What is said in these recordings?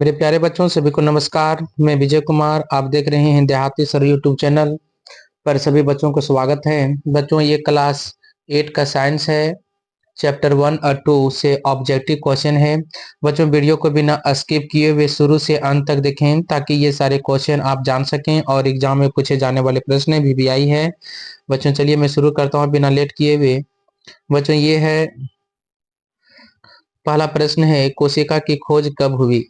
मेरे प्यारे बच्चों सभी को नमस्कार। मैं विजय कुमार, आप देख रहे हैं देहाती सर यूट्यूब चैनल पर। सभी बच्चों को स्वागत है। बच्चों, ये क्लास 8 का साइंस है। चैप्टर 1 और 2 से ऑब्जेक्टिव क्वेश्चन है। बच्चों, वीडियो को बिना स्किप किए हुए शुरू से अंत तक देखें ताकि ये सारे क्वेश्चन आप जान सकें और एग्जाम में पूछे जाने वाले प्रश्न भी आई है। बच्चों चलिए मैं शुरू करता हूँ बिना लेट किए हुए। बच्चों, ये है पहला प्रश्न है, कोशिका की खोज कब हुई?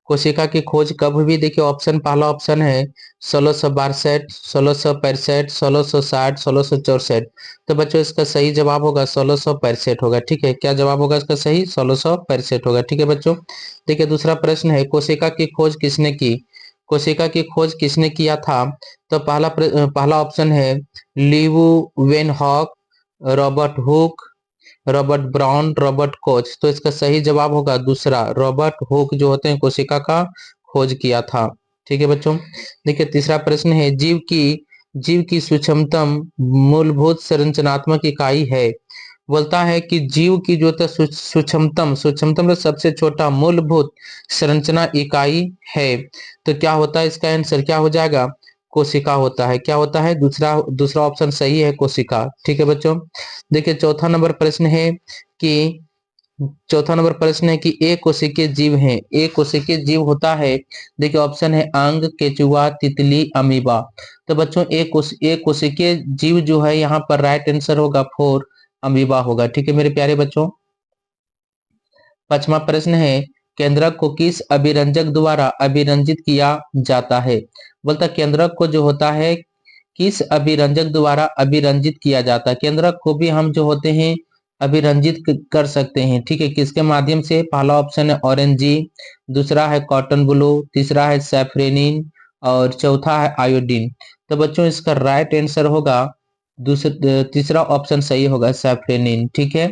कोशिका की खोज कब हुई? देखिए ऑप्शन, पहला ऑप्शन है 1662, 1665, 1660, 1664। तो बच्चों इसका सही जवाब होगा 1665 होगा। ठीक है, क्या जवाब होगा इसका सही? 1665 होगा। ठीक है बच्चों, देखिए दूसरा प्रश्न है, कोशिका की खोज किसने की? कोशिका की खोज किसने किया था? तो पहला ऑप्शन है Leeuwenhoek, Robert Hooke, Robert Brown, Robert Koch. तो इसका सही जवाब होगा दूसरा, रॉबर्ट हुक जो होते हैं कोशिका का खोज किया था। ठीक है बच्चों, देखिए तीसरा प्रश्न है, जीव की सूक्ष्मतम मूलभूत संरचनात्मक इकाई है। बोलता है कि जीव की जो होता है सूक्ष्मतम सूक्ष्मतम मतलब सबसे छोटा मूलभूत संरचना इकाई है। तो क्या होता है इसका आंसर? क्या हो जाएगा? कोशिका होता है। क्या होता है? दूसरा दूसरा ऑप्शन सही है, कोशिका। ठीक है बच्चों, देखिए चौथा नंबर प्रश्न है कि एक कोशिकीय जीव है। एक कोशिकीय जीव होता है, देखिए ऑप्शन है अंग, केचुआ, तितली, अमीबा। तो बच्चों एक कोशिकीय जीव जो है यहाँ पर राइट आंसर होगा 4, अमीबा होगा। ठीक है मेरे प्यारे बच्चों, पांचवा प्रश्न है, केंद्रक को किस अभिरंजक द्वारा अभिरंजित किया जाता है? बोलता केंद्रक को जो होता है किस अभिरंजक द्वारा अभिरंजित किया जाता है? केंद्रक को भी हम जो होते हैं अभिरंजित कर सकते हैं। ठीक है, किसके माध्यम से? पहला ऑप्शन है ऑरेंजी, दूसरा है कॉटन ब्लू, तीसरा है सैफरेनिन और चौथा है आयोडीन। तो बच्चों इसका राइट आंसर होगा तीसरा ऑप्शन सही होगा, सैफरेनिन। ठीक है,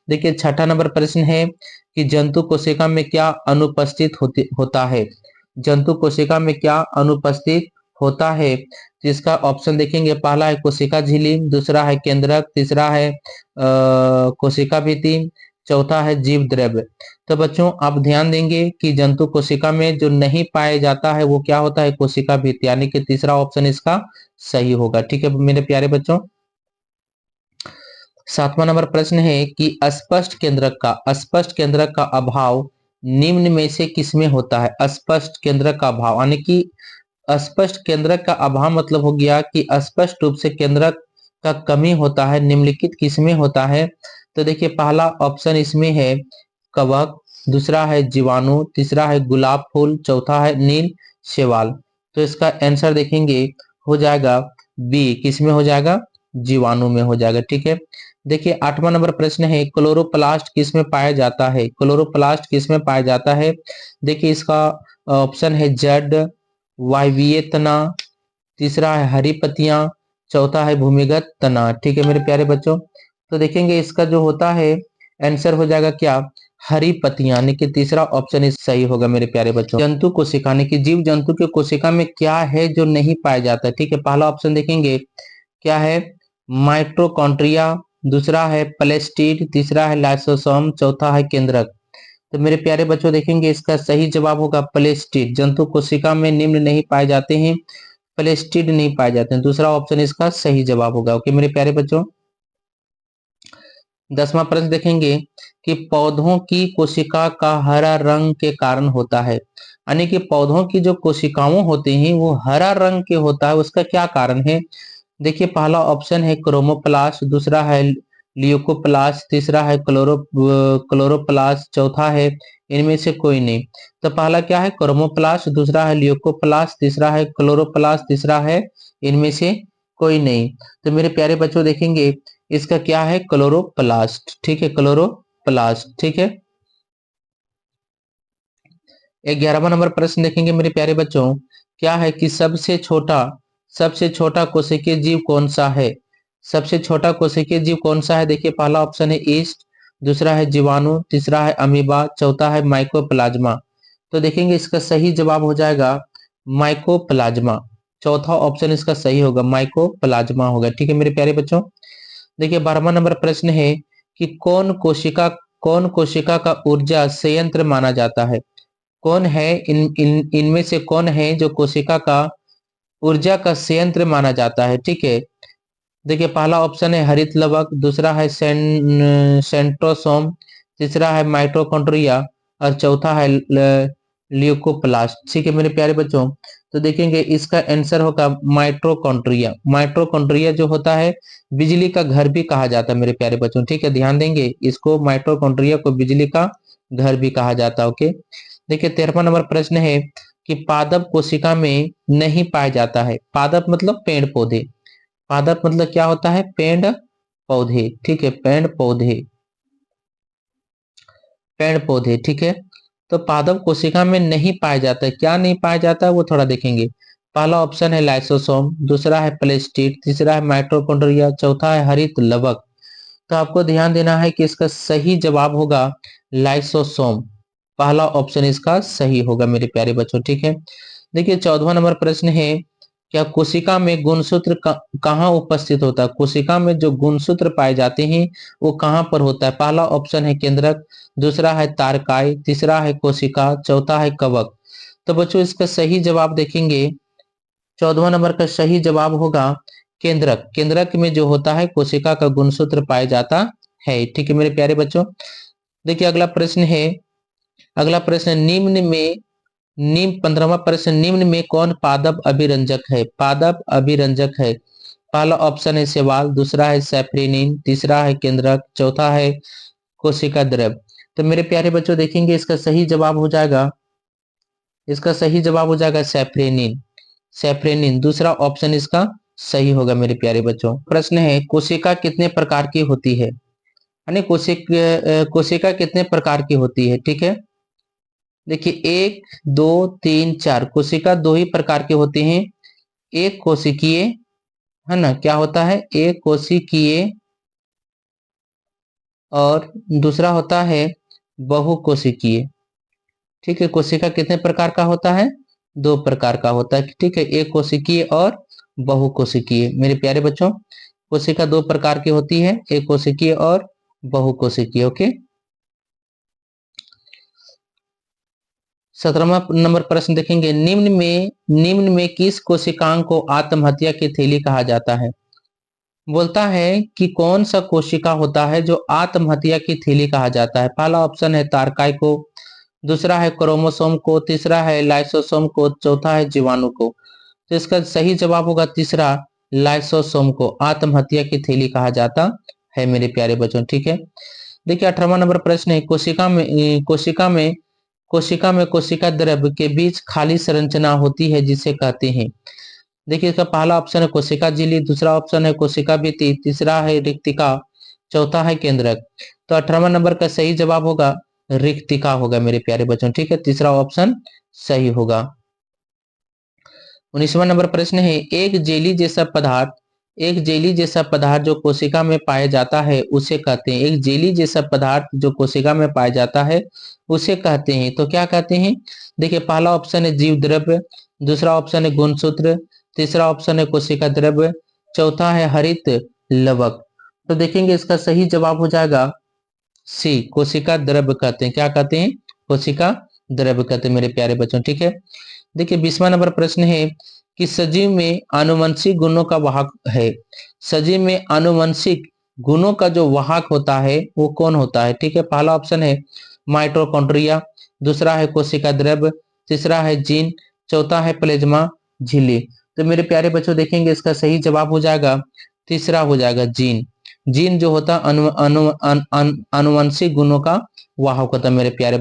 देखिए छठा नंबर प्रश्न है कि जंतु कोशिका में क्या अनुपस्थित होता है? जंतु कोशिका में क्या अनुपस्थित होता है? जिसका ऑप्शन देखेंगे, पहला है कोशिका झिल्ली, दूसरा है केंद्रक, तीसरा है कोशिका भित्ति, चौथा है जीव द्रव्य। तो बच्चों आप ध्यान देंगे कि जंतु कोशिका में जो नहीं पाया जाता है वो क्या होता है? कोशिका भित्ति, यानी कि तीसरा ऑप्शन इसका सही होगा। ठीक है मेरे प्यारे बच्चों, सातवां नंबर प्रश्न है कि अस्पष्ट केंद्रक का अभाव निम्न में से किसमें होता है? अस्पष्ट केंद्रक का अभाव, यानी कि अस्पष्ट केंद्रक का अभाव मतलब हो गया कि स्पष्ट रूप से केंद्रक का कमी होता है, निम्नलिखित किसमें होता है? तो देखिए पहला ऑप्शन इसमें है कवक, दूसरा है जीवाणु, तीसरा है गुलाब फूल, चौथा है नील शैवाल। तो इसका आंसर देखेंगे हो जाएगा बी, किसमें हो जाएगा? जीवाणु में हो जाएगा। ठीक है, देखिए आठवां नंबर प्रश्न है, क्लोरोप्लास्ट किसमें पाया जाता है? क्लोरोप्लास्ट किसमें पाया जाता है? देखिए इसका ऑप्शन है जड, वायवीय तना, तीसरा है हरी पत्तियां, चौथा है भूमिगत तना। ठीक है मेरे प्यारे बच्चों, तो देखेंगे इसका जो होता है आंसर हो जाएगा क्या? हरी पत्तियां, यानी कि तीसरा ऑप्शन इस सही होगा मेरे प्यारे बच्चों। जंतु कोशिका, यानी कि जीव जंतु के कोशिका में क्या है जो नहीं पाया जाता है? ठीक है, पहला ऑप्शन देखेंगे क्या है? माइटोकॉन्ड्रिया, दूसरा है प्लेस्टिड, तीसरा है लाइसोसोम, चौथा है केंद्रक। तो मेरे प्यारे बच्चों देखेंगे इसका सही जवाब होगा प्लेस्टिड। जंतु कोशिका में निम्न नहीं पाए जाते हैं, प्लेस्टिड नहीं पाए जाते हैं, दूसरा ऑप्शन इसका सही जवाब होगा। ओके मेरे प्यारे बच्चों, दसवां प्रश्न देखेंगे कि पौधों की कोशिका का हरा रंग के कारण होता है, यानी कि पौधों की जो कोशिकाओं होते हैं वो हरा रंग के होता है, उसका क्या कारण है? देखिए पहला ऑप्शन है क्रोमोप्लास्ट, दूसरा है ल्यूकोप्लास्ट, तीसरा है क्लोरोप्लास्ट, चौथा है इनमें से कोई नहीं। तो पहला क्या है? क्रोमोप्लास्ट, दूसरा है ल्यूकोप्लास्ट, तीसरा है क्लोरोप्लास्ट, तीसरा है इनमें से कोई नहीं। तो मेरे प्यारे बच्चों देखेंगे इसका क्या है? क्लोरोप्लास्ट। ठीक है, क्लोरोप्लास्ट। ठीक है, 11वां नंबर प्रश्न देखेंगे मेरे प्यारे बच्चों, क्या है कि सबसे छोटा कोशिकीय जीव कौन सा है? सबसे छोटा कोशिकीय जीव कौन सा है? देखिए पहला ऑप्शन है ईस्ट, दूसरा है जीवाणु, तीसरा है अमीबा, चौथा है माइकोप्लाज्मा। तो देखेंगे इसका सही जवाब हो जाएगा माइकोप्लाज्मा। चौथा ऑप्शन इसका सही होगा, माइकोप्लाज्मा होगा। ठीक है मेरे प्यारे बच्चों, देखिए 12वां नंबर प्रश्न है कि कौन कोशिका का ऊर्जा संयंत्र माना जाता है? कौन है इनमें से कौन है जो कोशिका का ऊर्जा का संयंत्र माना जाता है? ठीक है, देखिए पहला ऑप्शन है हरित लवक, दूसरा है सेंट्रोसोम, तीसरा है माइटोकॉन्ड्रिया और चौथा है ल्यूकोप्लास्ट। ठीक है मेरे प्यारे बच्चों, तो देखेंगे इसका आंसर होगा माइटोकॉन्ड्रिया। माइटोकॉन्ड्रिया जो होता है बिजली का घर भी कहा जाता है मेरे प्यारे बच्चों। ठीक है, ध्यान देंगे, इसको माइटोकॉन्ड्रिया को बिजली का घर भी कहा जाता है। ओके, देखिए 13वां नंबर प्रश्न है कि पादप कोशिका में नहीं पाया जाता है। पादप मतलब पेड़ पौधे, पादप मतलब क्या होता है? पेड़ पौधे। ठीक है, पेड़ पौधे, पेड़ पौधे। ठीक है, तो पादप कोशिका में नहीं पाया जाता है। क्या नहीं पाया जाता है वो थोड़ा देखेंगे। पहला ऑप्शन है लाइसोसोम, दूसरा है प्लेस्टिड, तीसरा है माइटोकॉन्ड्रिया, चौथा है हरित लवक। तो आपको ध्यान देना है कि इसका सही जवाब होगा लाइसोसोम। पहला ऑप्शन इसका सही होगा मेरे प्यारे बच्चों। ठीक है, देखिए 14वां नंबर प्रश्न है, क्या कोशिका में गुणसूत्र कहाँ उपस्थित होता है? कोशिका में जो गुणसूत्र पाए जाते हैं वो कहाँ पर होता है? पहला ऑप्शन है केंद्रक, दूसरा है तारकाई, तीसरा है कोशिका, चौथा है कवक। तो बच्चों इसका सही जवाब देखेंगे, 14वां नंबर का सही जवाब होगा केंद्रक। केंद्रक में जो होता है कोशिका का गुणसूत्र पाया जाता है। ठीक है मेरे प्यारे बच्चों, देखिए अगला प्रश्न है, अगला प्रश्न निम्न में, निम्न 15वां प्रश्न, निम्न में कौन पादप अभिरंजक है? पादप अभिरंजक है, पहला ऑप्शन है शैवाल, दूसरा है सैप्रेनिन, तीसरा है केंद्रक, चौथा है कोशिका द्रव। तो मेरे प्यारे बच्चों देखेंगे इसका सही जवाब हो जाएगा, इसका सही जवाब हो जाएगा सैप्रेनिन। सैप्रेनिन दूसरा ऑप्शन इसका सही होगा मेरे प्यारे बच्चों। प्रश्न है कोशिका कितने प्रकार की होती है? यानी कोशिका कितने प्रकार की होती है? ठीक है, देखिए 1 2 3 4 कोशिका दो ही प्रकार की होती हैं। एक कोशिकीय, है ना, क्या होता है? एक कोशिकीय, और दूसरा होता है बहुकोशिकीय। ठीक है, कोशिका कितने प्रकार का होता है? दो प्रकार का होता है। ठीक है, एक कोशिकीय और बहुकोशिकीय। मेरे प्यारे बच्चों कोशिका दो प्रकार की होती है, एक कोशिकीय और बहुकोशिकीय। ओके, 17वां नंबर प्रश्न देखेंगे, निम्न में किस कोशिकांग को आत्महत्या की थैली कहा जाता है? बोलता है कि कौन सा कोशिका होता है जो आत्महत्या की थैली कहा जाता है? पहला ऑप्शन है तारकाई को, दूसरा है क्रोमोसोम को, तीसरा है लाइसोसोम को, चौथा है जीवाणु को। तो इसका सही जवाब होगा तीसरा, लाइसोसोम को आत्महत्या की थैली कहा जाता है मेरे प्यारे बच्चों। ठीक है, देखिए 18वां नंबर प्रश्न है, कोशिका में कोशिका द्रव के बीच खाली संरचना होती है जिसे कहते हैं। देखिए इसका पहला ऑप्शन है कोशिका झिल्ली, दूसरा ऑप्शन है कोशिका भित्ति, तीसरा है रिक्तिका, चौथा है केंद्रक। तो 18वां नंबर का सही जवाब होगा रिक्तिका होगा मेरे प्यारे बच्चों। ठीक है, तीसरा ऑप्शन सही होगा। 19वां नंबर प्रश्न है, एक जेली जैसा पदार्थ जो कोशिका में पाया जाता है उसे कहते हैं। एक जेली जैसा पदार्थ जो कोशिका में पाया जाता है उसे कहते हैं, तो क्या कहते हैं? देखिए पहला ऑप्शन है जीव द्रव्य, दूसरा ऑप्शन है गुणसूत्र, तीसरा ऑप्शन है कोशिका द्रव्य, चौथा है हरित लवक। तो देखेंगे इसका सही जवाब हो जाएगा सी, कोशिका द्रव्य कहते हैं। क्या कहते हैं? कोशिका द्रव्य कहते हैं मेरे प्यारे बच्चों। ठीक है, देखिए 20वां नंबर प्रश्न है कि सजीव में आनुवंशिक गुणों का वाहक है। सजीव में आनुवंशिक गुणों का जो वाहक होता है वो कौन होता है? ठीक है, पहला ऑप्शन है माइटोकॉन्ड्रिया, दूसरा है कोशिका द्रव्य, तीसरा है जीन, चौथा है प्लेज्मा झिल्ली। तो मेरे प्यारे बच्चों देखेंगे इसका सही जवाब हो जाएगा तीसरा, हो जाएगा जीन। जीन जो होता है आनुवंशिक गुणों का वाहक होता है मेरे प्यारे